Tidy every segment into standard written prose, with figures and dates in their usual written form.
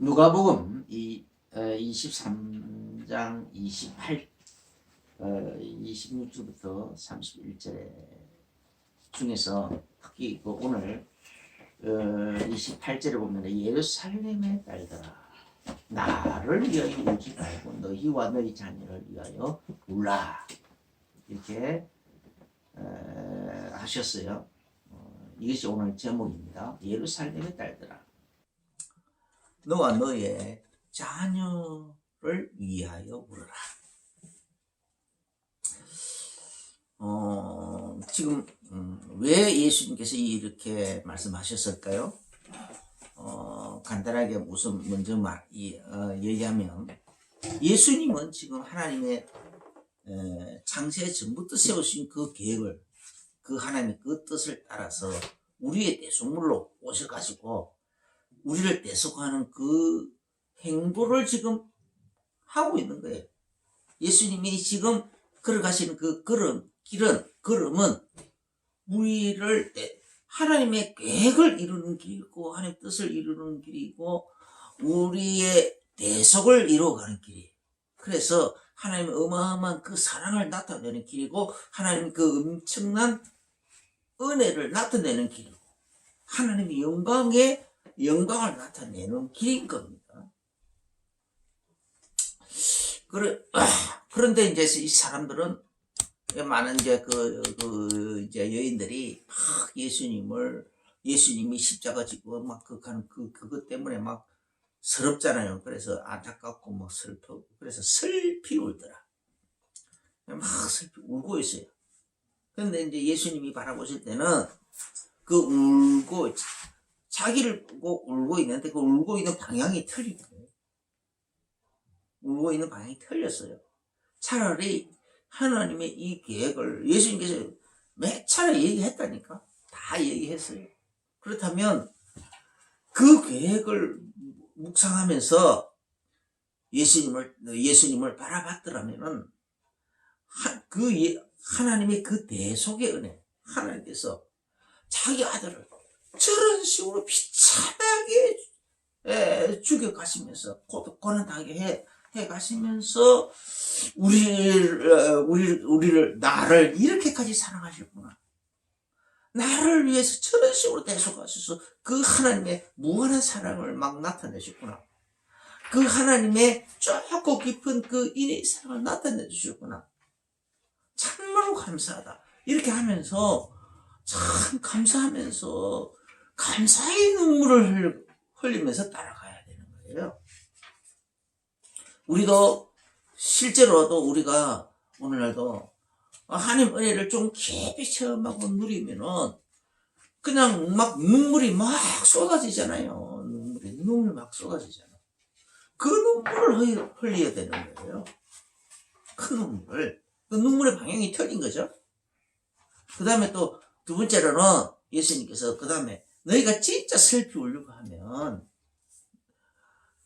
누가복음 23장 26절부터 31절 중에서 특히 오늘 28절에 보면 예루살렘의 딸들아 나를 위하여 울지 말고 너희와 너희 자녀를 위하여 울라 이렇게 하셨어요. 이것이 오늘 제목입니다. 예루살렘의 딸들아 너와 너의 자녀를 위하여 울어라. 지금 왜 예수님께서 이렇게 말씀하셨을까요? 간단하게 우선 먼저 얘기하면 예수님은 지금 하나님의 창세 전부터 세우신 그 계획을 그 하나님의 그 뜻을 따라서 우리의 대속물로 오셔가지고 우리를 대속하는 그 행보를 지금 하고 있는 거예요. 예수님이 지금 걸어가시는 그 걸음은 우리를 하나님의 계획을 이루는 길이고 하나님의 뜻을 이루는 길이고 우리의 대속을 이루어가는 길이에요. 그래서 하나님의 어마어마한 그 사랑을 나타내는 길이고 하나님의 그 엄청난 은혜를 나타내는 길이고 하나님의 영광을 나타내는 길인 겁니다. 그런데 이제 이 사람들은 많은 이제 이제 여인들이 막 예수님이 십자가 지고 막 그것 때문에 막 서럽잖아요. 그래서 안타깝고 막 슬프고 그래서 슬피 울더라. 막 슬피 울고 있어요. 그런데 이제 예수님이 바라보실 때는 그 울고 자기를 보고 울고 있는데 그 울고 있는 방향이 틀린 거예요. 울고 있는 방향이 틀렸어요. 차라리 하나님의 이 계획을 예수님께서 몇 차례 얘기했다니까. 다 얘기했어요. 그렇다면 그 계획을 묵상하면서 예수님을 바라봤더라면은 하나님의 그 대속의 은혜 하나님께서 자기 아들을 저런 식으로 비참하게 죽여가시면서 고난당하게 해가시면서 나를 이렇게까지 사랑하셨구나. 나를 위해서 저런 식으로 대속하셔서 그 하나님의 무한한 사랑을 막 나타내셨구나. 그 하나님의 좁고 깊은 그 인의 사랑을 나타내 주셨구나. 참으로 감사하다. 이렇게 하면서 참 감사하면서 감사의 눈물을 흘리면서 따라가야 되는 거예요. 우리도 실제로도 우리가 오늘날도 하나님 은혜를 좀 깊이 체험하고 누리면은 그냥 막 눈물이 막 쏟아지잖아요. 눈물 막 쏟아지잖아요. 그 눈물을 흘려야 되는 거예요. 그 눈물. 그 눈물의 방향이 틀린 거죠. 그 다음에 또 두 번째로는 예수님께서 그 다음에 너희가 진짜 슬피 울려고 하면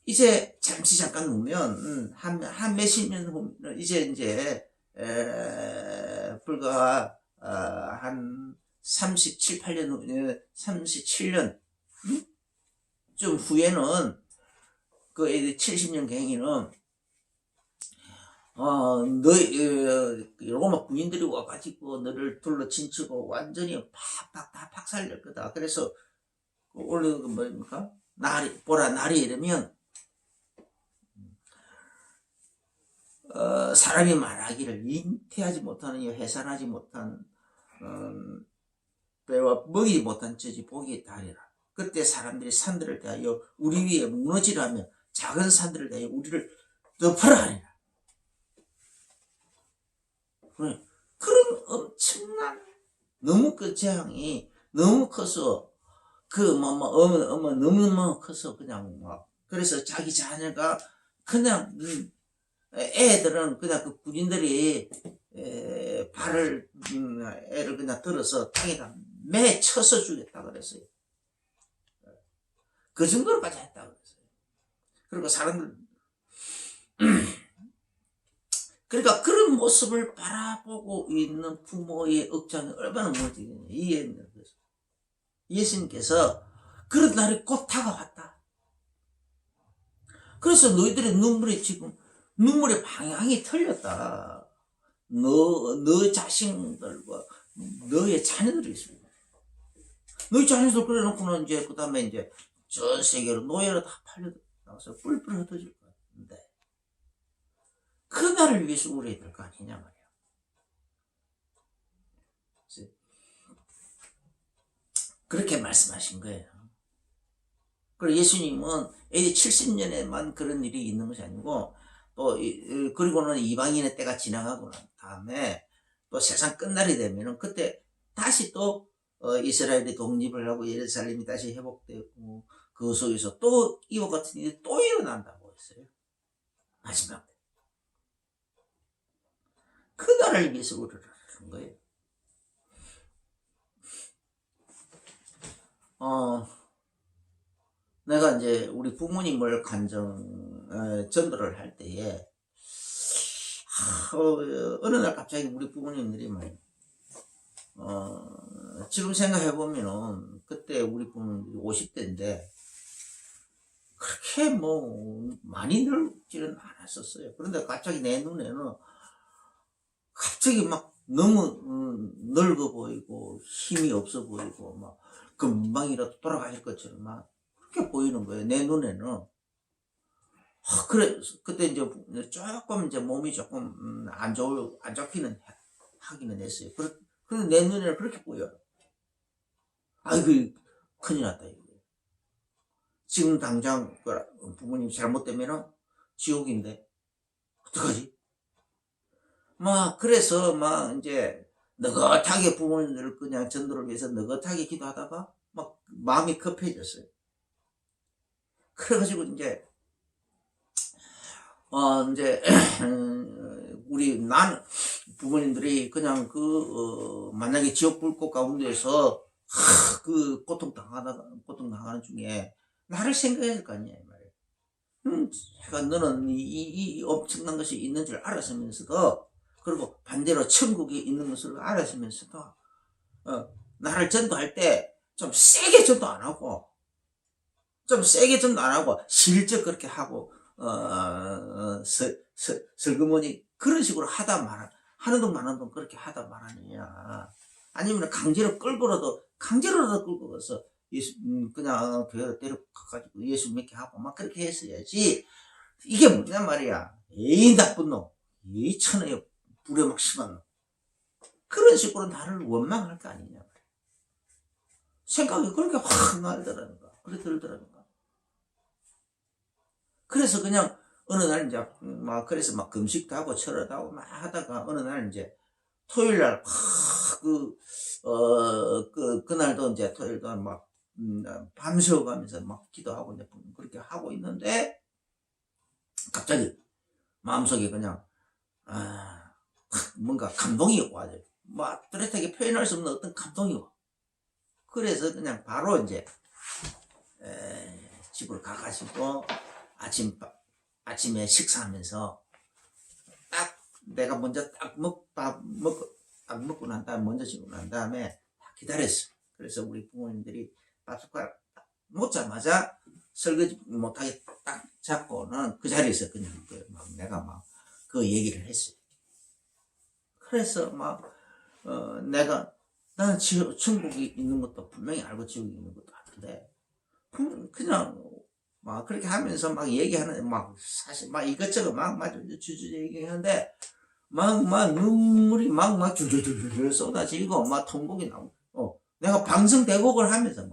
이제 잠깐 보면 한 몇십 년 후면 이제 불과 한 37년 좀 후에는 그 70년 경에는 로마 군인들이 와가지고 너를 둘러 친치고 완전히 다 박살낼 거다. 그래서 원래 뭡니까? 날이 이르면 사람이 말하기를 잉태하지 못하는 해산하지 못한 배와 먹이지 못한 저지 복이 다리라. 그때 사람들이 산들을 대하여 우리 위에 무너지라며 작은 산들을 대하여 우리를 덮으라 하리라. 그런 엄청난 너무 그 재앙이 너무 커서 너무 커서 그냥 막 그래서 자기 자녀가 그냥 애들은 그냥 그 군인들이 애를 그냥 들어서 땅에다 매쳐서 주겠다 그랬어요. 그 정도로까지 했다 그랬어요. 그리고 사람들 그러니까 그런 모습을 바라보고 있는 부모의 억장이 얼마나 무너지겠냐. 이해했는 거죠. 예수님께서 그런 날이 곧 다가왔다. 그래서 너희들의 눈물의 방향이 틀렸다. 너 자신들과 너의 자녀들이 있습니다. 너희 자녀들 그래놓고는 이제 그 다음에 이제 전 세계로 노예로 다 팔려나가서 뿔뿔이 흩어질 것 같은데 그날을 위해서 울어야 될 거 아니냐 말이야. 그렇게 말씀하신 거예요. 그리고 예수님은 AD 70년에만 그런 일이 있는 것이 아니고 또 그리고는 이방인의 때가 지나가고 난 다음에 또 세상 끝날이 되면은 그때 다시 또 이스라엘이 독립을 하고 예루살렘이 다시 회복되고 그 속에서 또 이와 같은 일이 또 일어난다고 했어요. 마지막 때. 그날을 위해서 우리를 하는 거예요. 내가 이제 우리 부모님을 전도를 할 때에 어느 날 갑자기 우리 부모님들이 지금 생각해보면은 그때 우리 부모님들이 50대인데 그렇게 뭐 많이 늙지는 않았었어요. 그런데 갑자기 내 눈에는 갑자기 막 너무 늙어 보이고 힘이 없어 보이고 막 금방이라도 돌아가실 것처럼 막 그렇게 보이는 거예요. 내 눈에는. 그래, 그때 이제 조금 이제 몸이 조금 안 좋기는 하기는 했어요. 그래서 내 눈에는 그렇게 보여요. 아이고, 큰일 났다, 이거. 지금 당장 부모님 잘못되면은 지옥인데, 어떡하지? 그래서 이제 느긋하게 부모님들을 그냥 전도를 위해서 느긋하게 기도하다가 막 마음이 급해졌어요. 그래가지고 이제 난 부모님들이 그냥 만약에 지옥 불꽃 가운데에서 고통 당하는 중에 나를 생각해야 될 거 아니야, 이 말이야. 그러니까 너는 이 엄청난 것이 있는 줄 알았으면서도, 그리고 반대로 천국이 있는 것을 알았으면서도, 나를 전도할 때 좀 세게 전도 안 하고, 실적 그렇게 하고, 슬그머니 그런 식으로 하는 동 마는 동 그렇게 하다 말하느냐. 아니면 강제로 끌고 가서 그냥 교회로 데려가가지고 예수 믿게 하고 막 그렇게 했어야지. 이게 뭐냐 말이야. 에이, 나쁜 놈. 에이, 천하에 불에 막 심한 놈. 그런 식으로 나를 원망할 거 아니냐 말이야. 생각이 그렇게 확 날더라는 거야. 그렇게 들더라는 거야. 그래서 그냥 어느 날 이제 그래서 막 금식도 하고 철회도 하고 막 하다가 어느 날 이제 토요일 날 그날도 이제 토요일도 막 밤새워 가면서 막 기도하고 이제 그렇게 하고 있는데 갑자기 마음속에 그냥 뭔가 감동이 와요. 막 뚜렷하게 표현할 수 없는 어떤 감동이 와. 그래서 그냥 바로 이제 집으로 가가지고 아침에 식사하면서 딱 내가 먼저 딱 먹고 난 다음에 먼저 지고 난 다음에 기다렸어. 그래서 우리 부모님들이 밥 숟가락 먹자마자 설거지 못하게 딱 잡고는 그 자리에서 그냥 내가 그 얘기를 했어요. 그래서 나는 천국이 있는 것도 분명히 알고 지옥이 있는 것도 아는데 그냥 그렇게 하면서 얘기하는 사실 이것저것 주저 얘기하는데 눈물이 줄줄줄 쏟아지고 통곡이 나오고 내가 방송 대곡을 하면서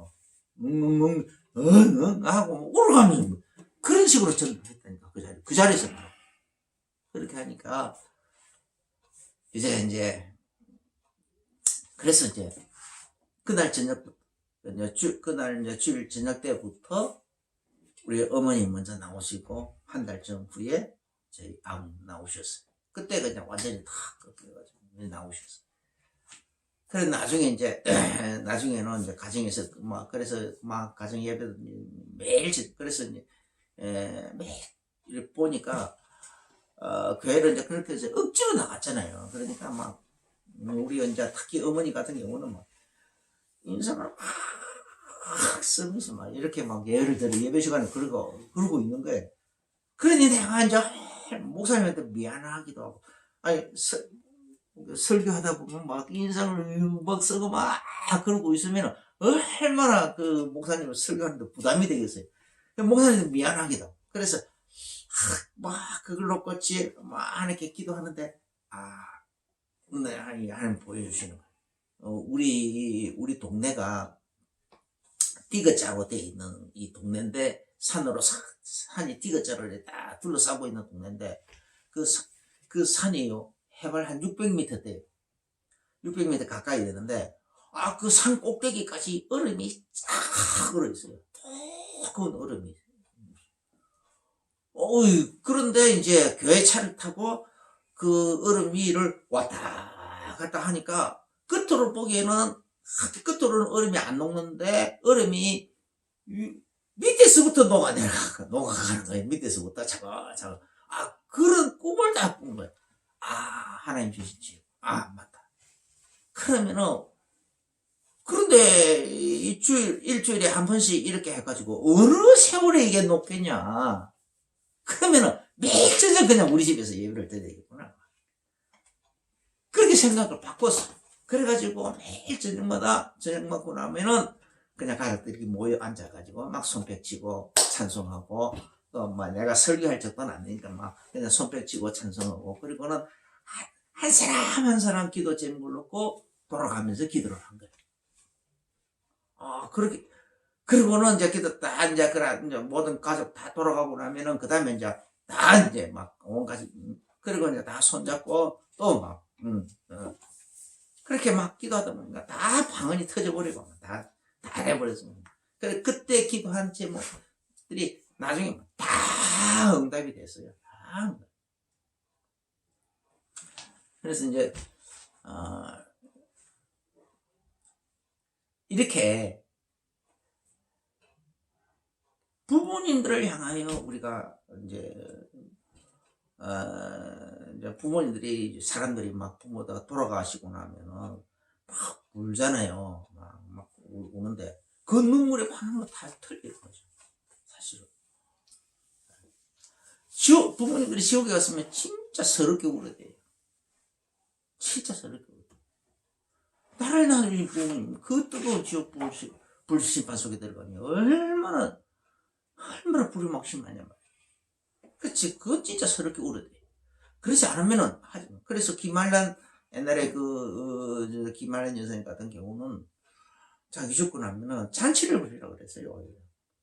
하고 울어가면서 그런 식으로 전도했다니까 그 자리에서 그렇게 하니까 이제 그래서 이제 그날 주일 저녁 때부터 우리 어머니 먼저 나오시고 한 달 전 후에 저희 아버님 나오셨어요. 그때 그냥 완전히 다 꺾여가지고 나오셨어요. 그래서 나중에는 이제 가정에서 그래서 가정 예배도 매일 그래서 이제 매일 보니까 교회를 이제 그렇게 해서 억지로 나갔잖아요. 그러니까 우리 이제 특히 어머니 같은 경우는 인상을 막 쓰면서 이렇게 예를 들어 예배 시간에 그러고 있는 거예요. 그러니 내가 이제 목사님한테 미안하기도 하고, 아니, 설교하다 보면 막 인상을 막 쓰고 막 그러고 있으면 얼마나 그 목사님을 설교하는데 부담이 되겠어요. 목사님도 미안하기도 하고. 그래서 막 그걸 놓고 막 이렇게 기도하는데, 네, 하나님 보여주시는 거예요. 우리 동네가 디귿자로 되어 있는 이 동네인데, 산이 디귿자로 다 둘러싸고 있는 동네인데, 그 산이요, 해발 한 600m 돼요. 600m 가까이 되는데, 그 산 꼭대기까지 얼음이 쫙 얼어 있어요. 두꺼운 얼음이. 그런데 이제 교회 차를 타고 그 얼음 위를 왔다 갔다 하니까 끝으로는 얼음이 안 녹는데 얼음이 밑에서부터 녹아가는 거예요. 밑에서부터 차가차가. 그런 꿈을 다 꾼 거예요. 하나님 주시지. 맞다. 그런데 일주일에 한 번씩 이렇게 해가지고 어느 세월에 이게 녹겠냐. 그러면은 매일 저녁 그냥 우리 집에서 예배를 드려야 되겠구나. 그렇게 생각을 바꿨어. 그래가지고 매일 저녁마다 저녁 먹고 나면은 그냥 가족들이 모여 앉아가지고 막 손뼉치고 찬송하고, 또 막 내가 설교할 적도는 안 되니까 막 그냥 손뼉치고 찬송하고, 그리고는 한 사람 한 사람 기도 제목을 놓고 돌아가면서 기도를 한 거예요. 그렇게, 그리고는 이제 기도 다 이제 모든 가족 다 돌아가고 나면은 그 다음에 이제 다 이제 막 온 가족, 그리고 이제 다 손잡고 또 막 그렇게 막 기도하다 보니까 다 방언이 터져버리고 다 해버렸습니다. 그때 기도한 제목들이 나중에 다 응답이 됐어요. 다 응답. 그래서 이제 이렇게 부모님들을 향하여 우리가 이제 부모님들이, 사람들이 막 부모가 돌아가시고 나면은 막 울잖아요. 막 우는데 그 눈물이 하나만 다 털리는 거죠. 사실은. 부모님들이 지옥에 갔으면 진짜 서럽게 울어야 돼요. 진짜 서럽게 울어야 돼요. 나를 낳으신 부모님, 그 뜨거운 지옥 불심판 속에 들어가면 얼마나 불효막심하냐 말이야. 그치, 그거 진짜 서럽게 울어야 돼. 그렇지 않으면은 하지 마. 그래서 김말란, 옛날에 김말란 여사님 같은 경우는 자기 죽고 나면은 잔치를 부리라고 그랬어요.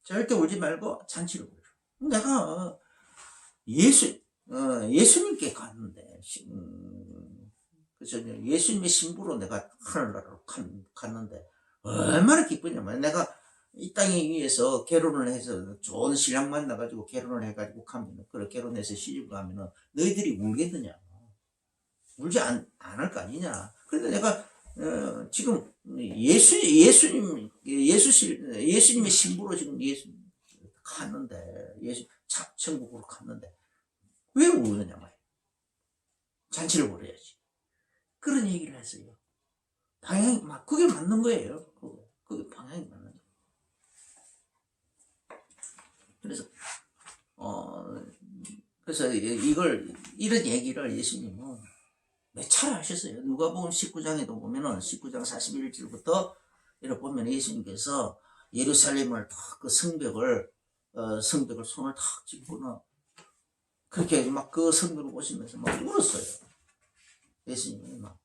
절대 울지 말고 잔치를 부리라. 내가 예수님께 갔는데, 그래서 예수님의 신부로 내가 하늘나라로 갔는데 얼마나 기쁘냐면, 내가 이 땅에 위에서 결혼을 해서 좋은 신랑 만나가지고 결혼을 해가지고 가면, 그래 결혼해서 시집 가면은 너희들이 울겠느냐? 울지 않을 거 아니냐? 그런데 내가 지금 예수님의 신부로 지금 갔는데, 천국으로 갔는데 왜 우느냐 말이야. 잔치를 벌여야지. 그런 얘기를 했어요. 방향이 그게 맞는 거예요. 그게 방향이 맞는 거예요. 그래서 이런 얘기를 예수님은 몇 차례 하셨어요. 누가복음 19장에도 보면은 19장 41절부터 이렇게 보면 예수님께서 예루살렘을 탁 그 성벽을 손을 탁 짚고는 그렇게 막 그 성벽을 보시면서 막 울었어요. 예수님이 막.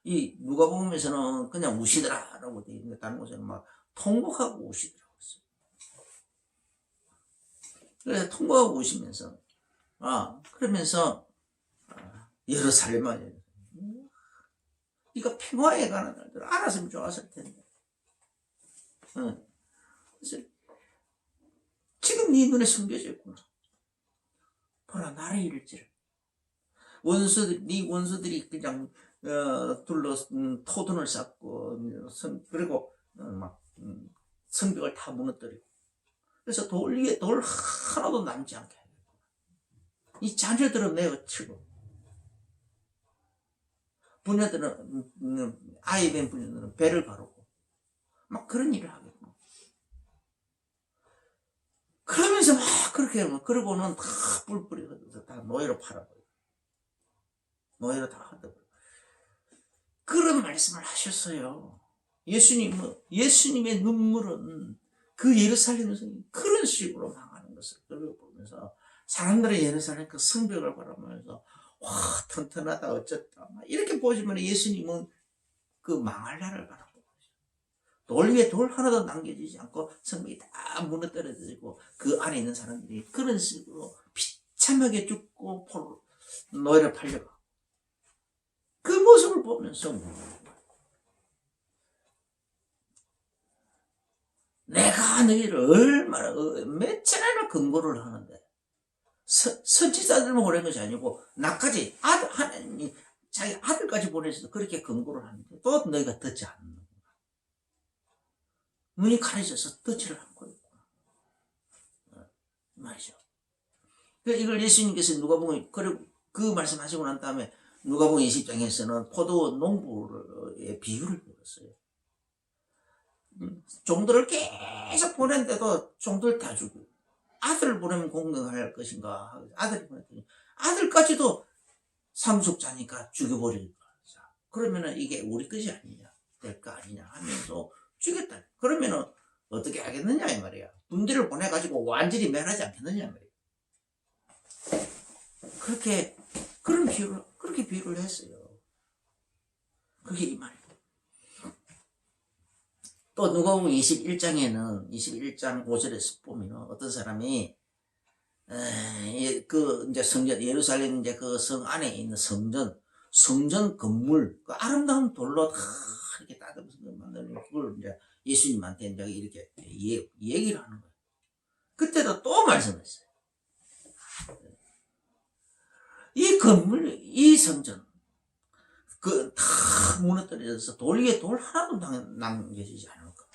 이 누가복음에서는 그냥 우시더라라고 되어 있는데 다른 곳에는 막 통곡하고 우시더라고 했어요. 그래서 통곡하고 우시면서 그러면서 예루살렘아, 네가 평화에 관한 날들 알았으면 좋았을 텐데. 그래서 지금 네 눈에 숨겨져 있구나. 보라, 나를 잃을지를. 네 원수들이 그냥 토둔을 쌓고 그리고 성벽을 다 무너뜨리고, 그래서 돌 위에 돌 하나도 남지 않게 하겠구나. 이 자녀들은 내어 치고, 부녀들은 아이 된 부녀들은 배를 가르고 막 그런 일을 하겠구나. 그러면서 막 그렇게 하면, 그러고는 다 뿔뿔이 흩어서 다 노예로 팔아버려. 노예로 다 흩어버려. 그런 말씀을 하셨어요. 예수님의 눈물은 그 예루살렘에서 그런 식으로 망하는 것을 보면서 사람들의 예루살렘 그 성벽을 바라보면서 와, 튼튼하다, 어쩌다, 이렇게 보지만 예수님은 그 망할 날을 바라보고 돌 위에 돌 하나도 남겨지지 않고 성벽이 다 무너뜨려지고 그 안에 있는 사람들이 그런 식으로 비참하게 죽고 노예로 팔려가. 그 모습을 보면서 내가 너희를 얼마나 몇 차례나 근거를 하는데 선지자들만 보낸 것이 아니고 나까지 하나님이 자기 아들까지 보내서 그렇게 근거를 하는데 또 너희가 듣지 않는구나. 눈이 가려져서 듣지를 않고 있구나. 말이죠. 이걸 예수님께서 누가복음 그 말씀하시고 난 다음에 누가복음 20장에서는 포도 농부의 비유를 들었어요. 종들을 계속 보냈는데도 종들 다 죽고 아들을 보내면 공경할 것인가, 아들이 보냈더니 아들까지도 상속자니까 죽여버릴 거야. 그러면은 이게 우리 것이 아니냐, 될 거 아니냐 하면서 죽였다. 그러면은 어떻게 하겠느냐 이 말이야. 군대를 보내가지고 완전히 멸하지 않겠느냐 이 말이야. 그렇게 비유를 했어요. 그게 이 말이야. 또 누가복음 21장에는 21장 5절에서 보면 어떤 사람이 그 이제 성전 예루살렘 이제 그 성 안에 있는 성전 건물 그 아름다운 돌로 다 이렇게 다듬어서 만드는 그걸 이제 예수님한테 이제 이렇게 얘기를 하는 거예요. 그때도 또 말씀했어요. 이 건물, 이 성전 그 다 무너뜨려져서 돌 위에 돌 하나도 남겨지지 않을 거.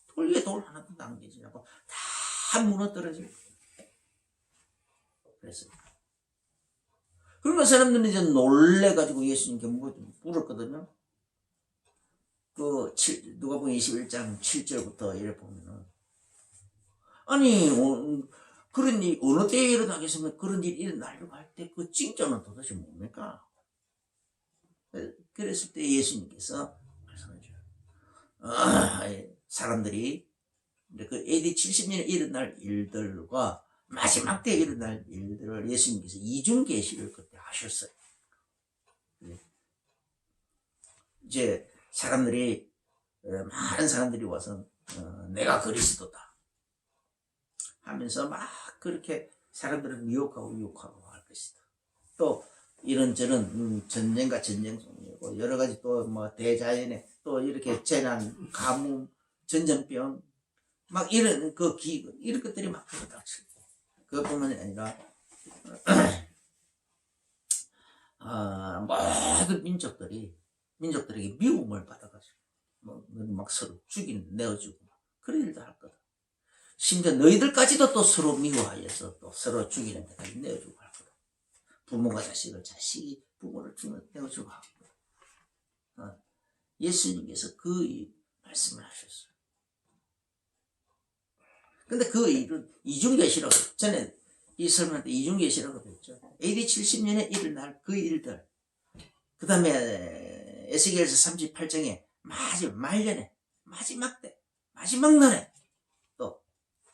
돌 위에 돌 하나도 남겨지지 않고 다 무너뜨려질 거예요. 그랬습니다. 그러면 사람들은 이제 놀래가지고 예수님께 물었거든요. 누가복음 21장 7절부터 이래 보면은 아니 그런 일 어느 때에 일어나겠으면 그런 일이 일어나려고 할 때 그 징조는 도대체 뭡니까? 그랬을 때 예수님께서 말씀하셔요. 사람들이 그 AD 70년에 일어날 일들과 마지막 때에 일어날 일들을 예수님께서 이중계시를 그때 하셨어요. 이제 많은 사람들이 와서 내가 그리스도다 하면서 막 그렇게 사람들을 미혹하고 할 것이다. 또 이런저런 전쟁과 전쟁 속이고 여러 가지 또 뭐 대자연에 또 이렇게 재난, 가뭄, 전염병 막 이런 이런 것들이 막 들어닥치고 그것뿐만이 아니라 모든 민족들에게 미움을 받아가지고 막 서로 내어주고 그런 일도 할 거다. 심지어 너희들까지도 또 서로 미워하여서 또 서로 죽이는 데까지 내어주고 할 거다. 부모가 자식이 부모를 내어주고 할 거다. 예수님께서 그 말씀을 하셨어요. 근데 그 일은 이중계시라고 전에 이 설명할 때 이중계시라고 했죠. AD 70년에 일어날 그 일들, 그 다음에 에스겔서 38장에 말년에 마지막 날에 또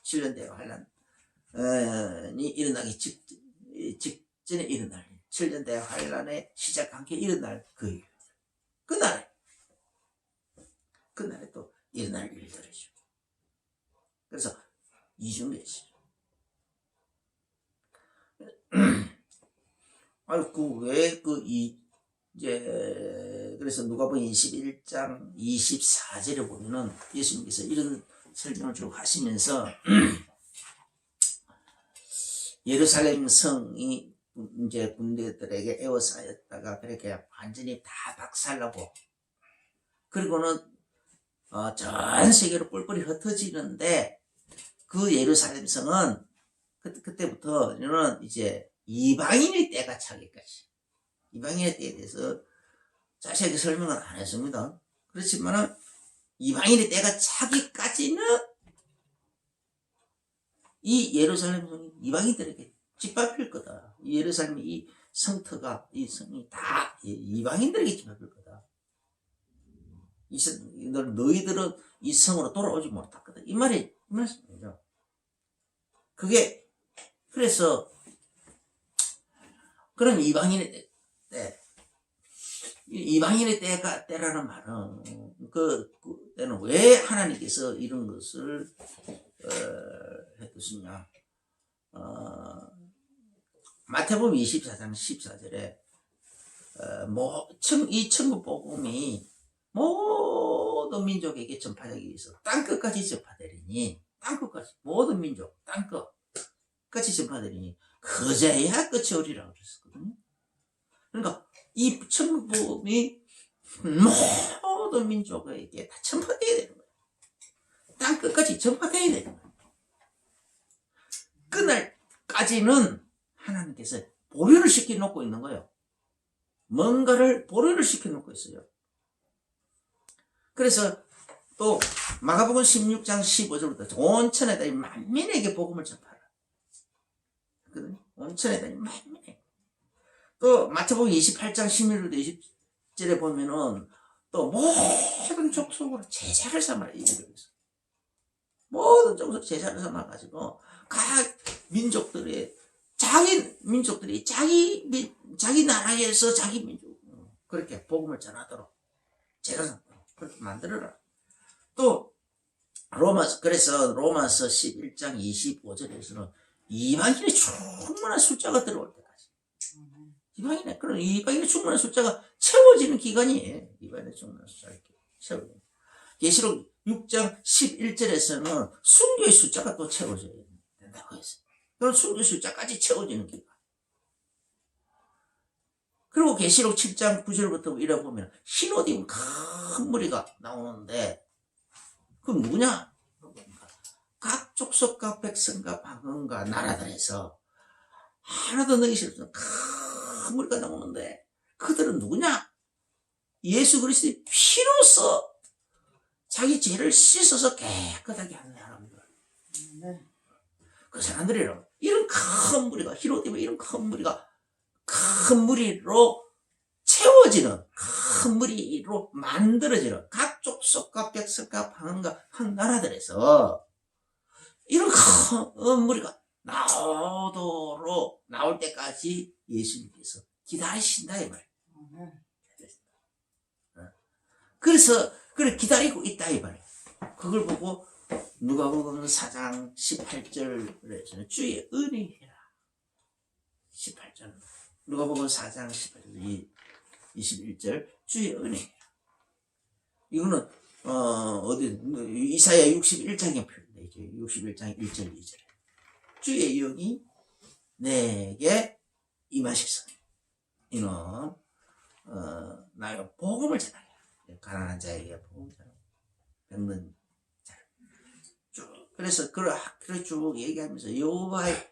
7년대 환란이 일어나기 직전에 일어날 7년대 환란에 시작과 함께 일어날 그 일, 그날에 또 일어날 일들이죠. 그래서 이중계시. 그래서 누가복음 21장 24절에 보면은 예수님께서 이런 설명을 쭉 하시면서 예루살렘 성이 이제 군대들에게 에워싸였다가 그렇게 완전히 다 박살나고 그리고는 전 세계로 뿔뿔이 흩어지는데 그 예루살렘 성은 그때부터는 이제 이방인의 때가 차기까지 이방인의 때에 대해서 자세하게 설명을 안 했습니다. 그렇지만 이방인의 때가 차기까지는 이 예루살렘 성이 이방인들에게 짓밟힐 거다. 이 예루살렘의 이 성터가, 이 성이 다 이방인들에게 짓밟힐 거다. 너희들은 이 성으로 돌아오지 못했거든. 이 말씀이죠. 그게, 그래서, 그런 이방인의 때라는 말은, 그 때는 왜 하나님께서 이런 것을, 했겠느냐. 마태복음 24장 14절에, 이 천국 복음이 모든 민족에게 전파되기 위해서 땅끝까지 전파되리니, 땅끝까지, 모든 민족, 땅끝까지 전파되리니, 그제야 끝이 오리라고 그랬었거든요. 그러니까, 이 천국 복음이 모든 민족에게 다 전파되어야 되는 거예요. 땅끝까지 전파되어야 되는 거예요. 그날까지는 하나님께서 보류를 시켜놓고 있는 거예요. 뭔가를 보류를 시켜놓고 있어요. 그래서 또 마가복음 16장 15절부터 온 천에다 만민에게 복음을 전파하라. 온 천에다 만민에게. 또 마태복음 28장 16절부터 20절에 보면은 또 모든 족속으로 제자를 삼아라. 모든 족속 제자를 삼아가지고 각 민족들이 자기 나라에서 자기 민족 그렇게 복음을 전하도록 제가 그렇게 만들어라. 또 그래서 로마서 11장 25절에서는 이방인의 충분한 숫자가 들어올 때까지 이방인의 충분한 숫자가 채워지는 기간이에요. 이방인의 충분한 숫자가 채워지는. 계시록 6장 11절에서는 순교의 숫자가 또 채워져야 된다고 했어요. 그럼 순교 숫자까지 채워지는 기간. 그리고 계시록 7장 9절부터 이래 보면 흰옷 입은 큰 무리가 나오는데 그건 누구냐? 각 족속과 백성과 방언과 나라들에서 하나도 넣기 싫은 큰 무리가 나오는데 그들은 누구냐? 예수 그리스도의 피로써 자기 죄를 씻어서 깨끗하게 하는 사람들. 그 사람들이라고. 이런 큰 무리가, 흰옷 입은 이런 큰 무리가 큰 무리로 채워지는, 큰 무리로 만들어지는 각 족속과 백성과 방언과 한 나라들에서 이런 큰 무리가 나올 때까지 예수님께서 기다리신다, 이 말이에요. 그래서, 그걸 기다리고 있다, 이 말이에요. 그걸 보고 누가복음 4장 18절에 주의 은혜해라. 18절. 누가복음 4장 18절 21절 주의 은혜해라. 이거는 이사야 61장에 표현되어 있죠. 61장 1절 2절에 주의 영이 내게 임하셨으니 이는 나의 복음을 전하게 가난한 자에게 복음을 전하고 병든 자 그래서 그걸 쭉 얘기하면서 여호와의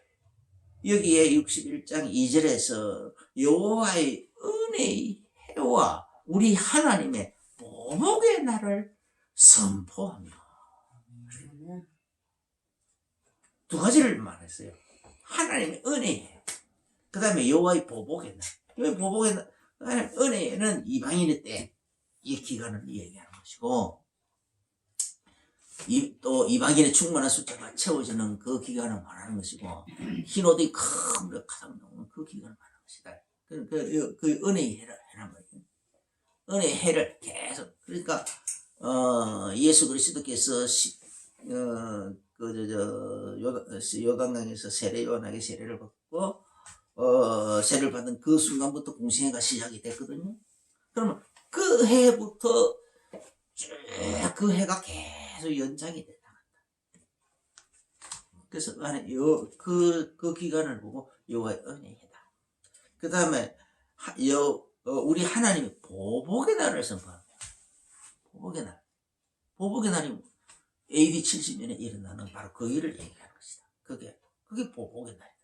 여기에 61장 2절에서 여호와의 은혜의 해와 우리 하나님의 보복의 날을 선포하며 두 가지를 말했어요. 하나님의 은혜예요. 그 다음에 여호와의 보복의 날. 이 보복의 날, 은혜는 이방인의 때 이 기간을 얘기하는 것이고 또 이방인의 충만한 숫자가 채워지는 그 기간을 말하는 것이고 흰옷이 큰 가장 나오는 그 기간을 말하는 것이다. 그 은혜의 해란 말이에요. 은혜의 해를 계속 그러니까 예수 그리스도께서 요단강에서 요한에게 세례를 받고 세례를 받은 그 순간부터 공생애가 시작이 됐거든요. 그러면 그 해부터 쭉 그 해가 계속 연장이 됐다. 그래서 그 기간을 보고 여호와의 은혜의 해다. 그 다음에 우리 하나님이 보복의 날을 선포합니다. 보복의 날. 보복의 날이 AD 70년에 일어나는 바로 그 일을 얘기하는 것이다. 그게 보복의 날이다.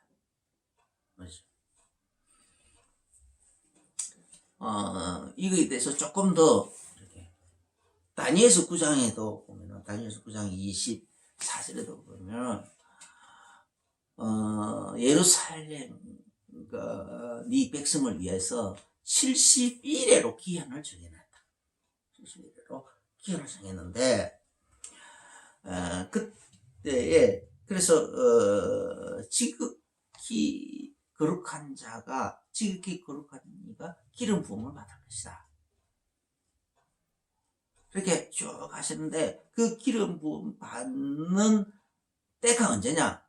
맞죠? 이거에 대해서 조금 더 이렇게 다니엘서 9장에도 보면은 다니엘서 9장 24절에도 보면 예루살렘 네 백성을 위해서 71회로 기한을 정해놨다. 71회로 기한을 정했는데 그때에 그래서 지극히 거룩한 자가 지극히 거룩한 이가 기름 부음을 받을 것이다. 그렇게 쭉 하시는데 그 기름 부음 받는 때가 언제냐?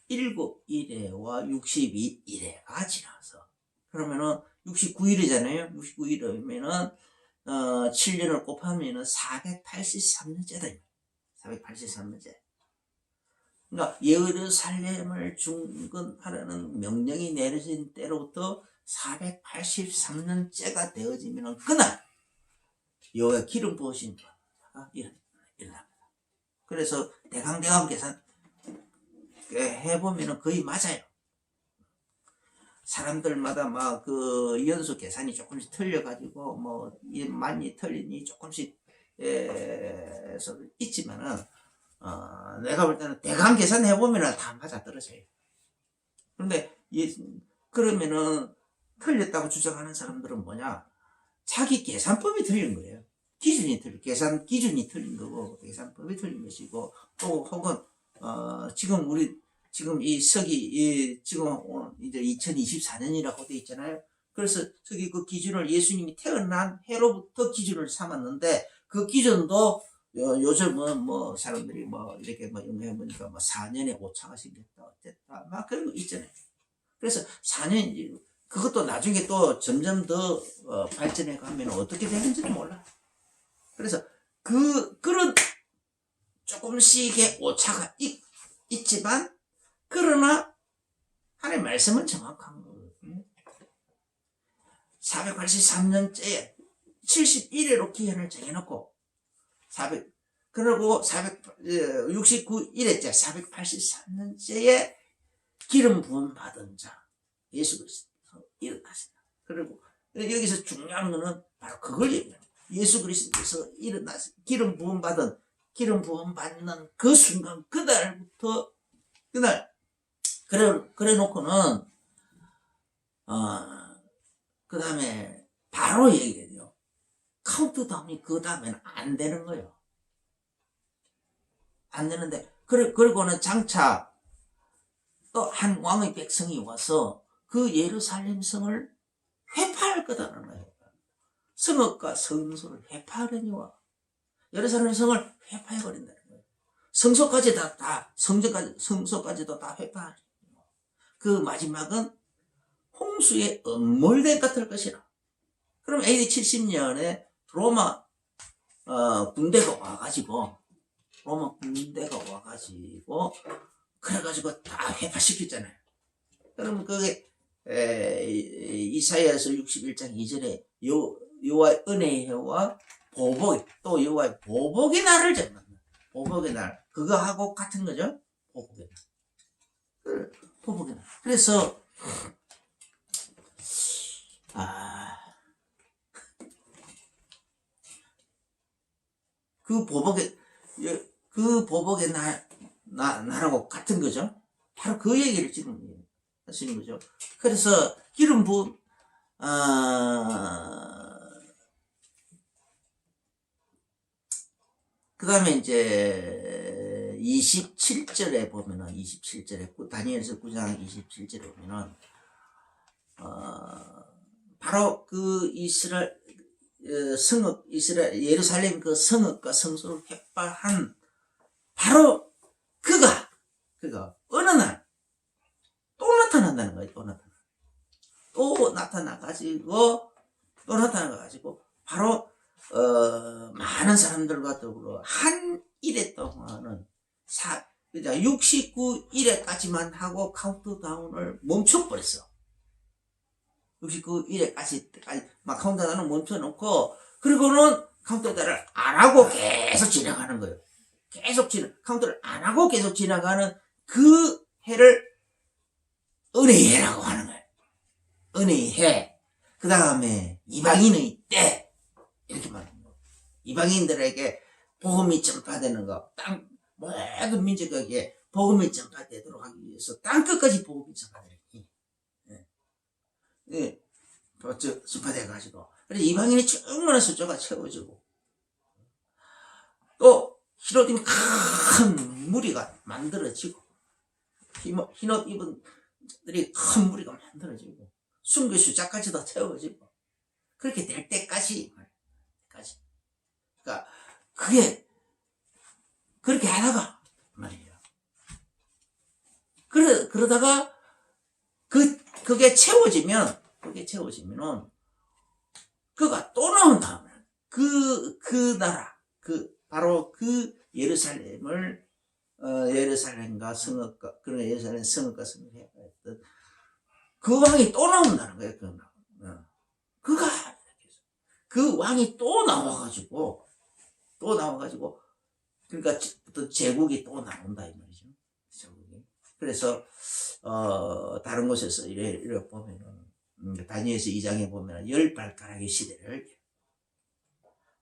7일에와 62일에가 지나서 그러면은 69일이잖아요. 69일이면은 7년을 곱하면은 483년째다. 483년째. 그러니까 예루살렘을 중건하라는 명령이 내려진 때로부터 483년째가 되어지면은 그날 여호와의 기름 부으신 자가 일어납니다. 그래서 대강 계산 해보면은 거의 맞아요. 사람들마다 막 그 연수 계산이 조금씩 틀려가지고 뭐 많이 틀리니 조금씩 있지만은 내가 볼 때는 대강 계산해보면은 다 맞아 떨어져요. 그런데 그러면은 틀렸다고 주장하는 사람들은 뭐냐? 자기 계산법이 틀린 거예요. 계산 기준이 틀린 거고 계산법이 틀린 것이고 또 혹은 지금 이 서기 지금 이제 2024년이라고 돼 있잖아요. 그래서 서기 그 기준을 예수님이 태어난 해로부터 기준을 삼았는데 그 기준도 요즘은 뭐 사람들이 뭐 이렇게 뭐 연구해 보니까 뭐 4년에 오차가 생겼다 어쨌다 막 그런 거 있잖아요. 그래서 4년 그것도 나중에 또 점점 더 발전해 가면 어떻게 되는지는 몰라. 그래서 그런 조금씩의 오차가 있지만 그러나 하나님의 말씀은 정확한 거거든요. 483년째에 71회로 기한을 정해놓고 그리고 469일째 483년째에 기름 부음 받은 자 예수 그리스도 일어나신다. 그리고 여기서 중요한 거는 바로 그걸 얘기해요. 예수 그리스도께서 일어나신 기름 부음 받는 그 순간 그날부터 그날 그래 놓고는 그 다음에 바로 얘기해요. 카운트다운이 그 다음에는 안 되는 거예요. 안 되는데 그리고는 장차 또 한 왕의 백성이 와서 그 예루살렘 성을 회파할 거다라는 거예요. 성읍과 성소를 회파하려니와 예루살렘 성을 회파해버린다는 거예요. 성소까지 다 성소까지도 다 회파하려니와 그 마지막은 홍수의 엄몰된 같을 것이라. 그럼 AD 70년에 로마 군대가 와가지고 그래가지고 다 회파시켰잖아요. 그럼 그게 이사야서 61장 2절에 여호와의 은혜의 해와 또 여호와의 보복의 날을 정한다. 보복의 날 그거하고 같은 거죠. 보복의 날. 그래서 그 보복의 날하고 같은 거죠. 바로 그 얘기를 지금 하시는 거죠. 그래서 기름 부음 그 다음에 이제 27절에 보면은 27절에 다니엘서 9장 27절에 보면은 바로 그 예루살렘 그 성읍과 성소를 회파한 바로 그가 어느 날 또 나타난다는 거예요. 또 나타나가지고 바로 많은 사람들과 더불어 한 일에 동안은 69일에까지만 하고 카운트다운을 멈춰버렸어. 69일에까지 막 카운트다운을 멈춰놓고 그리고는 카운트다운을 안 하고 계속 지나가는 거예요. 카운트를 안 하고 계속 지나가는 그 해를 은혜의 해라고 하는 거예요. 은혜의 해. 그 다음에 이방인의 때 이렇게 말하는 거예요. 이방인들에게 복음이 전파되는 거, 모든 민족에게 복음이 전파되도록 하기 위해서 땅끝까지 복음이 전파되니 예, 전파돼가지고 그래서 이방인의 충분한 숫자가 채워지고 또 흰옷 입은 큰 무리가 만들어지고 흰옷 입은 들이 큰 무리가 만들어지고 순교 숫자까지도 채워지고 그렇게 될 때까지 그러니까 그게 그렇게 하다가 말이에요. 그러다가 그게 채워지면은 그가 또 나온다. 그 나라 바로 그 예루살렘을 예루살렘과 성읍과 그런 예루살렘 성읍과 성읍을 했던 그 왕이 또 나온다는 거예요. 그 왕이 또 나와가지고 그러니까 또 제국이 또 나온다 이 말이죠. 제국이. 그래서 다른 곳에서 이래 보면은 다니엘서 2장에 보면 10발가락의 시대를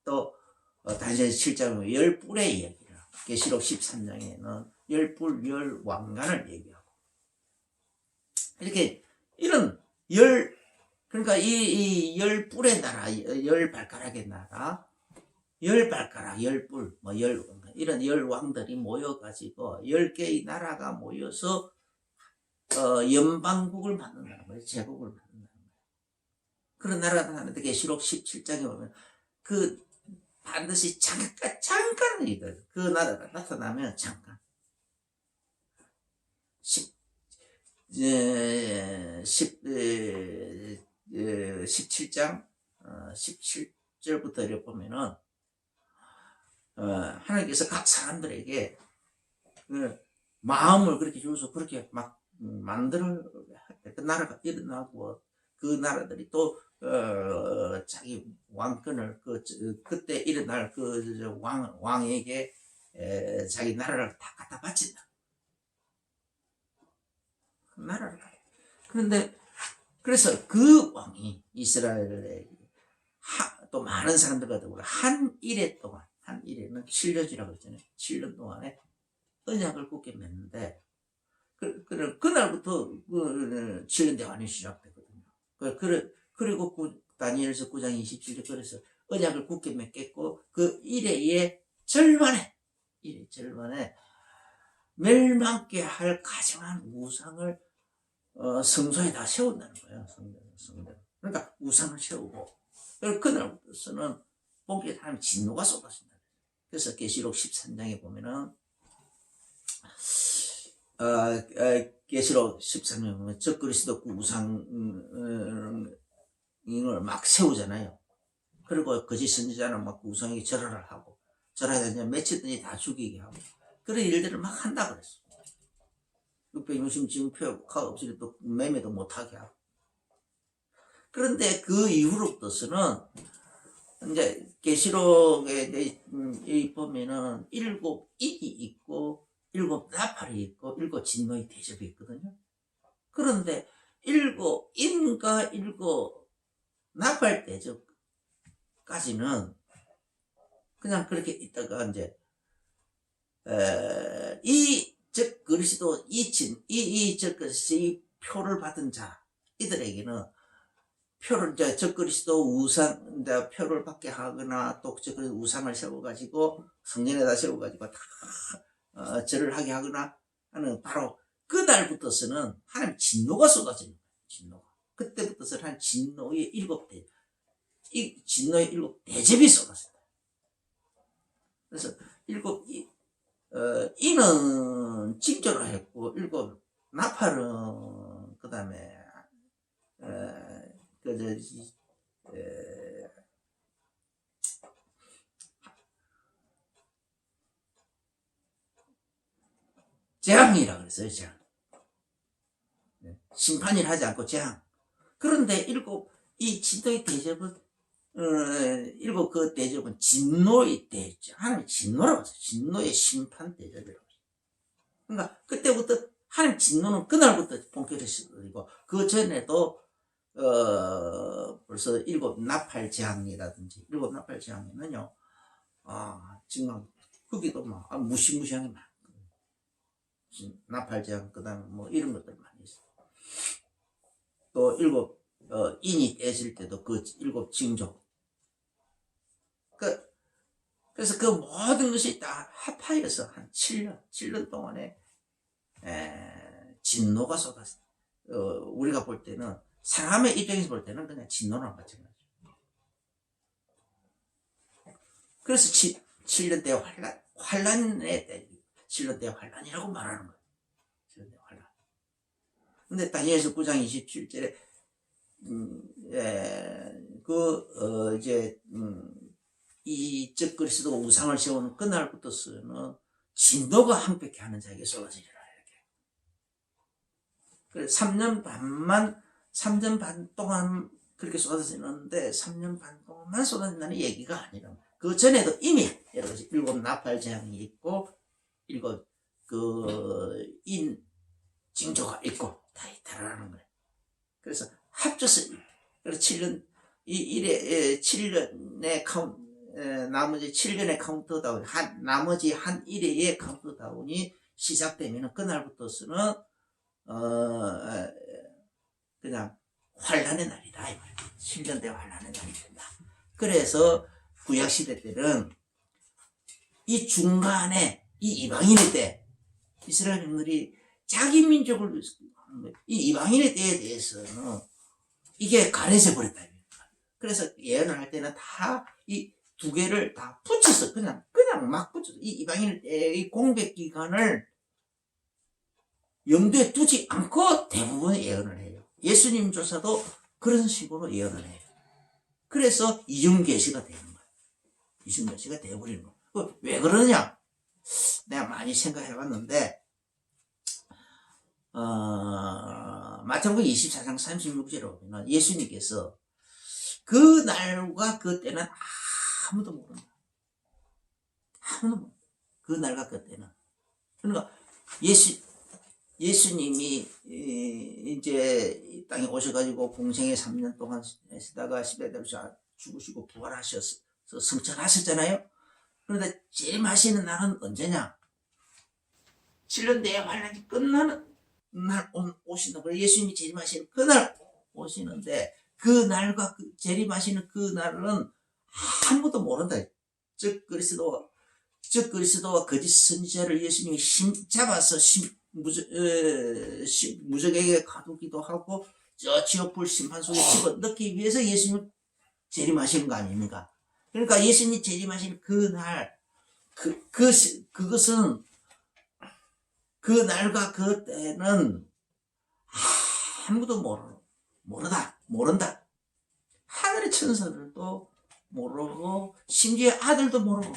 또 다니엘서 7장에 10뿔의 이야기를 계시록 13장에는 10뿔 10왕관을 얘기하고 이렇게 이런 그러니까 이 10뿔의 나라 10발가락의 나라 10발가락 10뿔 뭐 이런 10왕들이 모여가지고 10개의 나라가 모여서 연방국을 만든다는 거예요. 제국을 만든다는 거예요. 그런 나라가 나타나는데 계시록 17장에 보면 반드시 잠깐 그 나라가 나타나면 잠깐 17장 17절부터 이렇게 보면은 하나님께서 각 사람들에게 마음을 그렇게 줘서 그렇게 막 만들어 그 나라가 일어나고 그 나라들이 또 자기 왕권을 그때 일어날 그 왕에게 자기 나라를 다 갖다 바친다. 그 나라를 그런데 그래서 그 왕이 이스라엘에 또 많은 사람들과 더불어 한 일에 는 7년이라고 했잖아요. 7년 동안에 언약을 굳게 맺는데 그날부터 7년 대환이 시작되거든요. 그리고 다니엘서 9장 27절 그래서 언약을 굳게 맺겠고 그 일의 절반에 멸망케 할 가증한 우상을 성소에다 세운다는 거예요. 성전. 그러니까 우상을 세우고 그날부터는 본격적으로 하나님 진노가 쏟아진다. 그래서 계시록 13장에 보면은 계시록 13장에 보면 적그리스도 그 우상을 막 세우잖아요. 그리고 거짓 선지자는 막 우상에게 절하를 하고 절하자 며칠든지 다 죽이게 하고 그런 일들을 막 한다 그랬어. 660 지음표가 없으니 또 매매도 못하게 하고. 그런데 그 이후로부터서는 이제 계시록에 보면은 7인이 있고 7나팔이 있고 7진노의 대접이 있거든요. 그런데 7인과 7나팔 대접까지는 그냥 그렇게 있다가 이제 즉 그리스도 이 표를 받은 자 이들에게는 표를 적그리스도 우상 표를 받게 하거나 또 적그리스도 우상을 세워가지고 성전에다 세워가지고 다 절을 하게 하거나 하는 바로 그날부터서는 하나님 진노가 쏟아지는 거예요. 진노가 그때부터서는 하나님 진노의 7대 이 진노의 7대접이 쏟아진다. 그래서 이는 징조로 했고 7나팔은 그 다음에 재앙이라 그랬어요. 재앙. 심판이라 하지 않고 재앙. 그런데 이 진노의 대접은 7 그 대접은 진노의 대접. 하나님 진노라고 했어요. 진노의 심판 대접이라고 했어요. 그러니까 그때부터 하나님 진노는 그날부터 본격적으로 시작되고 그 전에도 벌써 7나팔 재앙이라든지 7나팔 재앙에는요 정말 거기도 막 무시무시하게 많거든요. 나팔장, 그 다음 뭐 이런 것들 많이 있어요. 또 인이 떼질 때도 그 7 징조. 그래서 그 모든 것이 다 합하여서 한 7년 동안에, 진노가 쏟았어요. 우리가 볼 때는, 사람의 입장에서 볼 때는 그냥 진노랑 마찬가지죠. 그래서 7년대 환란의 때, 7년대 환란이라고 말하는 거예요. 7년대 환란. 근데 다니엘서 9장 27절에, 이 적그리스도가 우상을 세우는 그날부터서는 진노가 함께 하는 자에게 쏟아지리라, 이렇게. 그래서 3년 반 동안 그렇게 쏟아지는데, 3년 반 동안만 쏟아진다는 얘기가 아니라, 그 전에도 이미 여러 가지 7 나팔 재앙이 있고, 7 징조가 있고, 다 있다라는 거예요. 그래서 합쳐서, 그래서 7년의 나머지 7년의 카운트다운, 나머지 한 1회의 카운트다운이 시작되면 그날부터서는, 그냥 환란의 날이다, 이 말이에요. 7년대 환란의 날이 된다. 그래서 구약시대 때는 이 중간에, 이 이방인의 때, 이스라엘인들이 자기 민족을, 이 이방인의 때에 대해서는 이게 가려져 버렸다. 그래서 예언을 할 때는 다 이 2개를 다 붙여서 그냥 막 붙여서 이 이방인의 때의 공백 기간을 염두에 두지 않고 대부분 예언을 해요. 예수님 조사도 그런 식으로 예언을 해요. 그래서 이중계시가 되는 거예요. 이중계시가 되어버리는 거예요. 왜 그러냐? 내가 많이 생각해 봤는데, 마태복음 24장 36절에 보면 예수님께서 그 날과 그 때는 아무도 모른다. 아무도 모른다. 그 날과 그 때는. 그러니까 예수님이 이제 이 땅에 오셔가지고 공생에 3년 동안 하시다가 십자가에서 죽으시고 부활하셔서 승천하셨잖아요. 그런데 재림하시는 날은 언제냐? 7년 내에 환란이 끝나는 날 오시는 거예요. 예수님이 재림하시는 그날 오시는데, 그 날과 재림하시는 그 날은 아무도 모른다. 즉 그리스도와 거짓 선지자를 예수님이 잡아서 무적에게 가두기도 하고, 저 지옥불 심판 속에 집어넣기 위해서 예수님이 재림하시는 거 아닙니까? 그러니까 예수님이 재림하시는 그 날, 그것은, 그 날과 그 때는 아무도 모른다. 하늘의 천사들도 모르고, 심지어 아들도 모르고,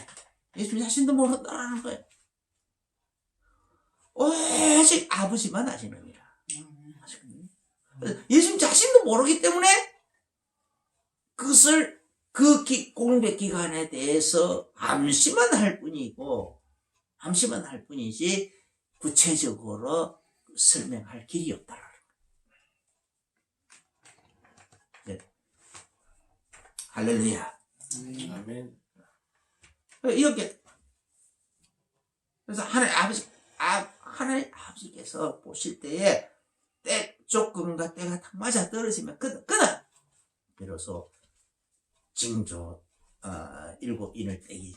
예수님 자신도 모른다는 거예요. 오직 아버지만 아시느니라. 예수님 자신도 모르기 때문에 그것을 공백 기간에 대해서 암시만 할 뿐이지 구체적으로 설명할 길이 없다라는 거예요. 네. 할렐루야. 아멘. 이렇게, 그래서 하나님 아버지께서 보실 때에 조금과 때가 딱 맞아 떨어지면 그날 비로소 징조 7인을 떼기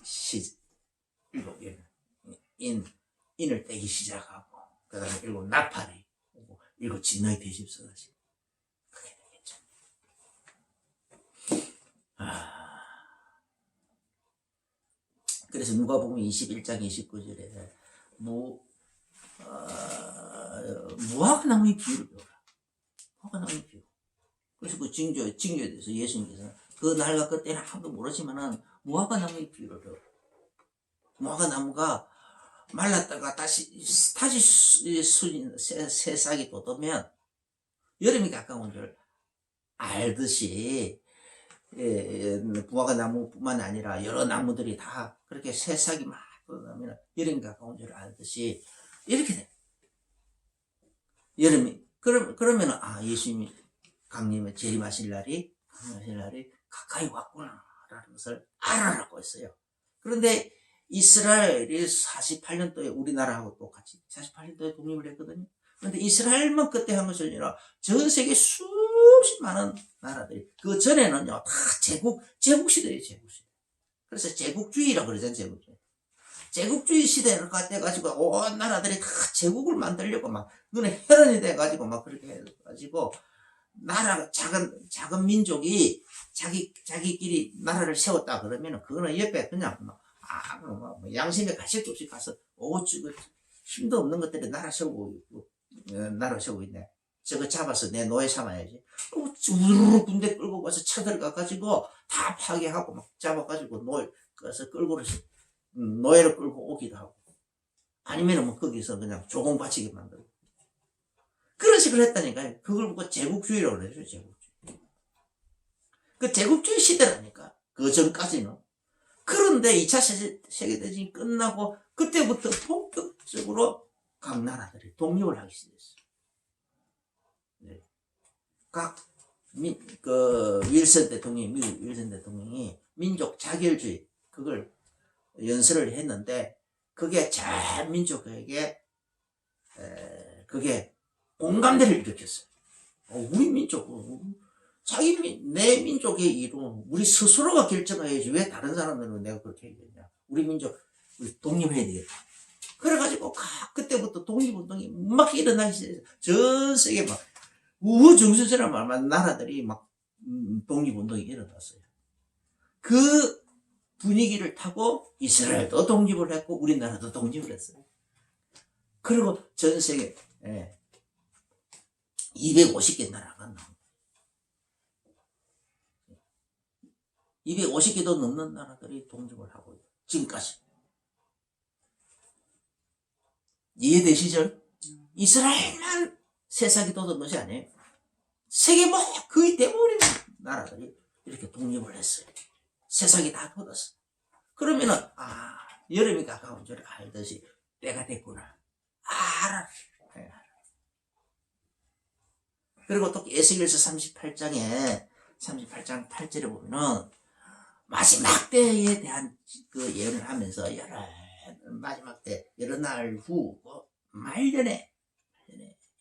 인을 떼기 시작하고, 그 다음에 7 나팔이 오고 7 진노의 대집 쏟아지고 그게 되겠죠. 그래서 누가복음 21장 29절에 무화과나무의 비유를 배우라. 무화과나무의 비유. 그래서 그 징조에 대해서 예수님께서는 그 날과 그 때는 아무도 모르지만은 무화과나무의 비유를 배우라. 무화과나무가 말랐다가 다시 새싹이 돋으면 여름이 가까운 줄 알듯이, 무화과나무뿐만 아니라 여러 나무들이 다 그렇게 새싹이 막 돋으면 여름이 가까운 줄 알듯이 이렇게 돼. 여름이 그러면 예수님이 강림에 재림하실 날이 가까이 왔구나라는 것을 알아라고 했어요. 그런데 이스라엘이 48년도에 우리나라하고 똑같이 48년도에 독립을 했거든요. 그런데 이스라엘만 그때 한 것이 아니라 전 세계 수십 많은 나라들이 그 전에는요 다 제국 시대예요. 제국 시대. 그래서 제국주의라고 그러잖아요. 제국주의 시대를 갖대가지고 온 나라들이 다 제국을 만들려고 막 눈에 혈안이 돼가지고 막 그렇게 해가지고 나라 작은 민족이 자기끼리 나라를 세웠다 그러면은 그거는 옆에 그냥 뭐 양심의 가책도 없이 가서 힘도 없는 것들이 나라 세우고 있네. 저거 잡아서 내 노예 삼아야지. 우르르 군대 끌고 가서 쳐들어가가지고 다 파괴하고 막 잡아가지고 노예를 끌고 오기도 하고 아니면은 뭐 거기서 그냥 조공 바치게 만들고 그런 식으로 했다니까요. 그걸 보고 제국주의라고 그러죠. 제국주의. 그 제국주의 시대라니까. 그 전까지는. 그런데 2차 세계대전이 끝나고 그때부터 본격적으로 각 나라들이 독립을 하기 시작했어요. 네. 미국 윌슨 대통령이 민족 자결주의 그걸 연설을 했는데 그게 전 민족에게 그게 공감대를 일으켰어요. 우리 민족, 내 민족의 이름, 우리 스스로가 결정해야지 왜 다른 사람들은 내가 그렇게 얘기했냐. 우리 민족, 우리 독립해야 되겠다. 그래가지고 그때부터 독립운동이 막 일어나기 시작해서 전 세계 막 우후정수처럼 말만 나라들이 막 독립운동이 일어났어요. 그 분위기를 타고 이스라엘도 독립을 했고 우리나라도 독립을 했어요. 그리고 전 세계 250개 나라가 나옵니다. 250개도 넘는 나라들이 독립을 하고 있어요. 지금까지. 이해되시죠? 이스라엘만 세상이 돋은 것이 아니에요. 세계 뭐 거의 대부분의 나라들이 이렇게 독립을 했어요. 세상이 다 돋았어. 그러면은 여름이 가까운 줄 알듯이 때가 됐구나. 알아. 그리고 또 에스겔서 38장 8절에 보면은 마지막 때에 대한 그 예언을 하면서 마지막 때 여러 날 후 말년에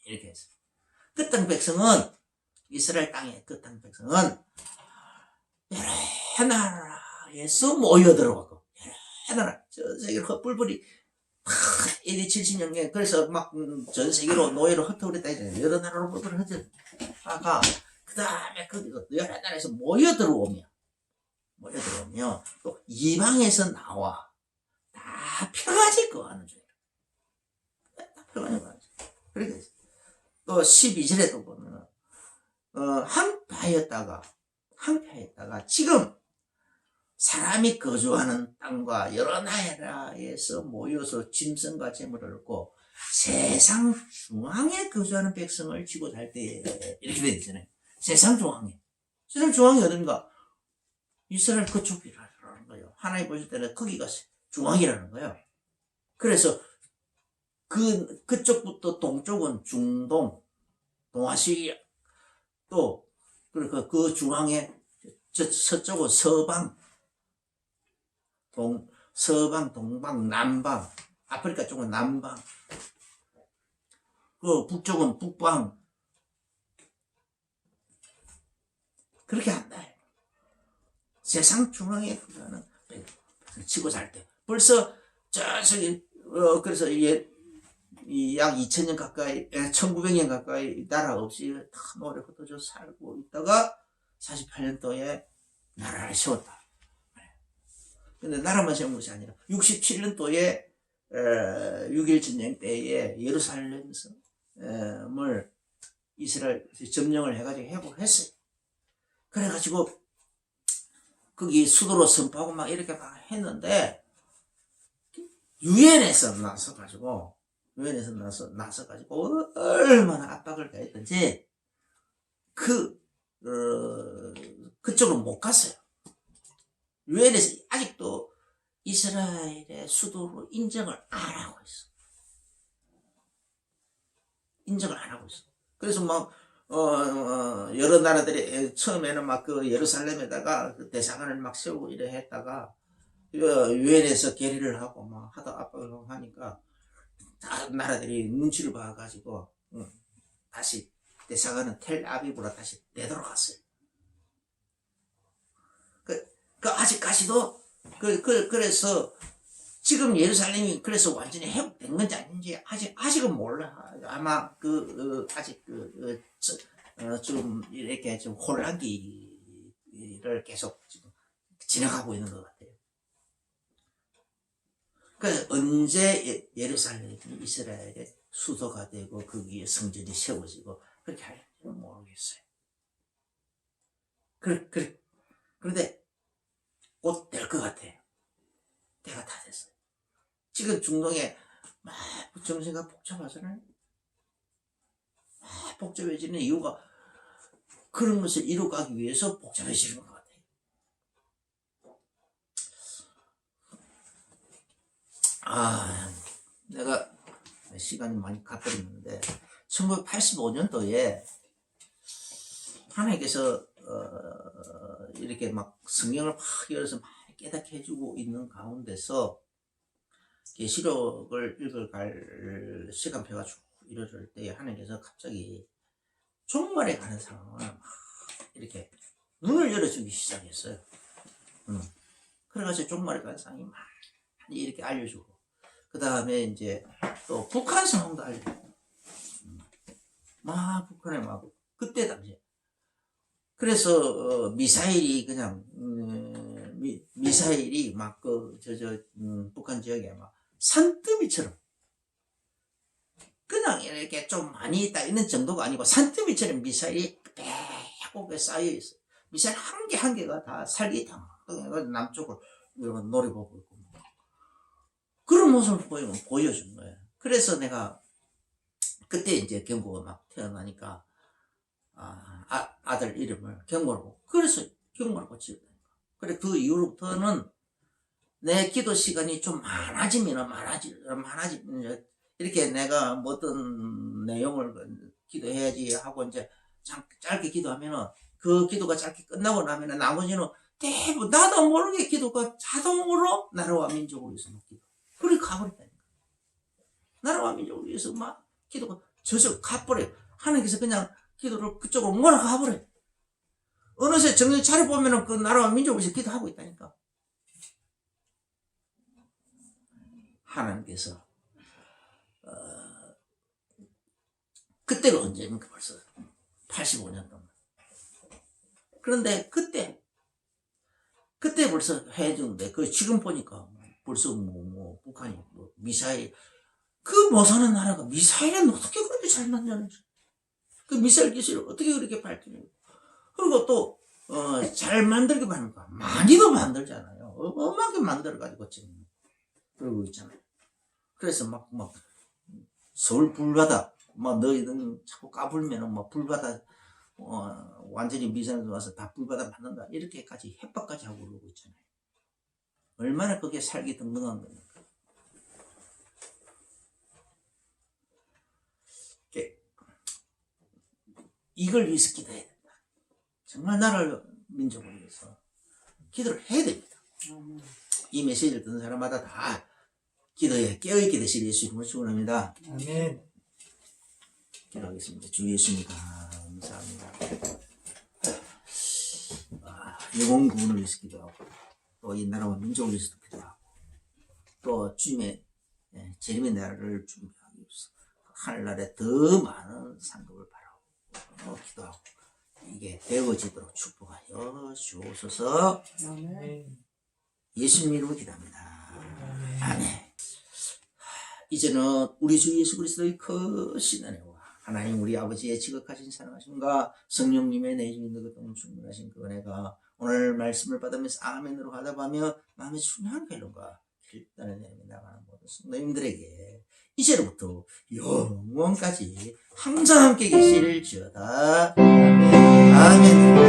이렇게 했어요. 그 땅 백성은 이스라엘 땅의 그 땅 백성은 여러 나라에서 모여들어가고 여러 나라 전 세계로 뿔뿔이 AD 70년경에 그래서 막 전 세계로 노예로 흩어버렸다 했잖아요. 여러 나라로 뿔뿔이 흩어져가 그 다음에 거기서 여러 나라에서 모여들어오며 또 이방에서 나와 다 펴가질 거 하는 중이에요. 다 펴가질 거 하는 중이에요. 그렇게 또 12절에도 보면 항파했다가 지금 사람이 거주하는 땅과 여러 나라에서 모여서 짐승과 재물을 얻고 세상 중앙에 거주하는 백성을 쥐고 살 때 이렇게 되어 있잖아요. 세상 중앙에 어딘가 이스라엘 그쪽이라는 거예요. 하나님 보실 때는 거기가 중앙이라는 거예요. 그래서 그쪽부터 동쪽은 중동, 동아시아, 또 그 중앙에 서쪽은 서방, 동방, 남방, 아프리카 쪽은 남방, 그 북쪽은 북방, 그렇게 한다. 세상 중앙에 그거는 치고 살 때. 벌써 저기 그래서 약 2000년 가까이 1900년 가까이 나라 없이 다 노래 흩어져 살고 있다가 48년도에 나라를 세웠다. 근데 나라만 세운 것이 아니라 67년도에 6.1 전쟁 때에 예루살렘을 이스라엘 점령을 해가지고 회복했어요. 그래가지고 거기 수도로 선포하고 막 이렇게 막 했는데 유엔에서 나서가지고 얼마나 압박을 가했던지 그쪽으로 못 갔어요. 유엔에서 아직도 이스라엘의 수도로 인정을 안 하고 있어. 그래서 막 여러 나라들이 처음에는 막 그 예루살렘에다가 그 대사관을 막 세우고 이래 했다가 유엔에서 결의를 하고 막 하다 압박을 하고 하니까 다른 나라들이 눈치를 봐가지고 다시 대사관은 텔아비브로 다시 되돌아갔어요. 아직까지도 그래서 지금 예루살렘이 그래서 완전히 회복된 건지 아닌지 아직은 몰라. 아마 아직 좀 이렇게 좀 혼란기를 계속 지금 지나가고 있는 것 같아요. 그래서 언제 예루살렘이 이스라엘의 수도가 되고 거기에 성전이 세워지고 그렇게 할지는 모르겠어요. 그런데 곧 될 것 같아요. 때가 다 됐어요. 지금 중동에 막 정세가 복잡하잖아요. 막 복잡해지는 이유가 그런 것을 이루어가기 위해서 복잡해지는 것 같아요. 내가 시간이 많이 가버렸는데 1985년도에 하나님께서 이렇게 막 성경을 막 열어서 막 깨닫게 해주고 있는 가운데서 계시록을 읽어갈 시간표가 쭉 이루어질 때 하나님께서 갑자기 종말에 가는 상황을 막 이렇게 눈을 열어주기 시작했어요. 그래가지고 종말에 가는 상황이 많이 이렇게 알려주고 그 다음에 이제 또 북한 상황도 알려주고 막 북한에 막 그때 당시에 그래서 미사일이 그냥 미사일이 막 북한 지역에 막 산더미처럼 그냥 이렇게 좀 많이 있다 있는 정도가 아니고 산더미처럼 미사일이 빼곡하게 쌓여 있어. 미사일 한 개 한 개가 다 살기탕 남쪽을 노려보고 있고 그런 모습을 보여준 거예요. 그래서 내가 그때 이제 경보가 막 태어나니까 아들 이름을 경보라고 그래서 경보라고 지었다니까. 그래 그 이후로부터는 내 기도 시간이 좀 많아지면 이렇게 내가 뭐 어떤 내용을 기도해야지 하고 이제 짧게 기도하면은 그 기도가 짧게 끝나고 나면은 나머지는 대부분 나도 모르게 기도가 자동으로 나라와 민족을 위해서 막 기도. 그렇게 가버렸다니까. 나라와 민족을 위해서 막 기도가 저쪽 가버려. 하나님께서 그냥 기도를 그쪽으로 몰아가버려. 어느새 정신 차려보면은 그 나라와 민족을 위해서 기도하고 있다니까. 하나님께서 그때가 언제입니까? 벌써 85년 동안. 그런데 그때 벌써 해주는데 지금 보니까 벌써 북한이 미사일 그 못사는 나라가 미사일은 어떻게 그렇게 잘 만드는지 그 미사일 기술을 어떻게 그렇게 발전해요. 그리고 또 잘 만들기만 하니까 많이도 만들잖아요. 어마하게 만들어가지고 지금 그러고 있잖아요. 그래서 막 서울 불바다 너희들 자꾸 까불면은 불바다 완전히 미사일 와서 다 불바다 만든다 이렇게까지 협박까지 하고 그러고 있잖아요. 얼마나 그게 살기 등등한 겁니까? 이걸 위해서 기도해야 된다. 정말 나라를 민족을 위해서 기도를 해야 됩니다. 이 메시지를 듣는 사람마다 다 기도에 깨어있게 되시길 예수 이름으로 축원합니다. 아멘. 기도하겠습니다. 주 예수님 감사합니다. 영혼 구원을 위해서 기도하고 또 이 나라와 민족을 위해서도 기도하고 또 주님의 재림의 날을 준비하기 위해서 하늘나라에 더 많은 상급을 바라고 기도하고 이게 되어지도록 축복하여 주옵소서. 아멘. 예수님 이름으로 기도합니다. 아멘. 이제는 우리 주 예수 그리스도의 크신 은혜와 하나님 우리 아버지의 지극하신 사랑하심과 성령님의 내주인 것도 충분하신 그 은혜가 오늘 말씀을 받으면서 아멘으로 하다보며 마음의 중요한 결론과 결단을 내며 나가는 모든 성도님들에게 이제로부터 영원까지 항상 함께 계실지어다. 아멘.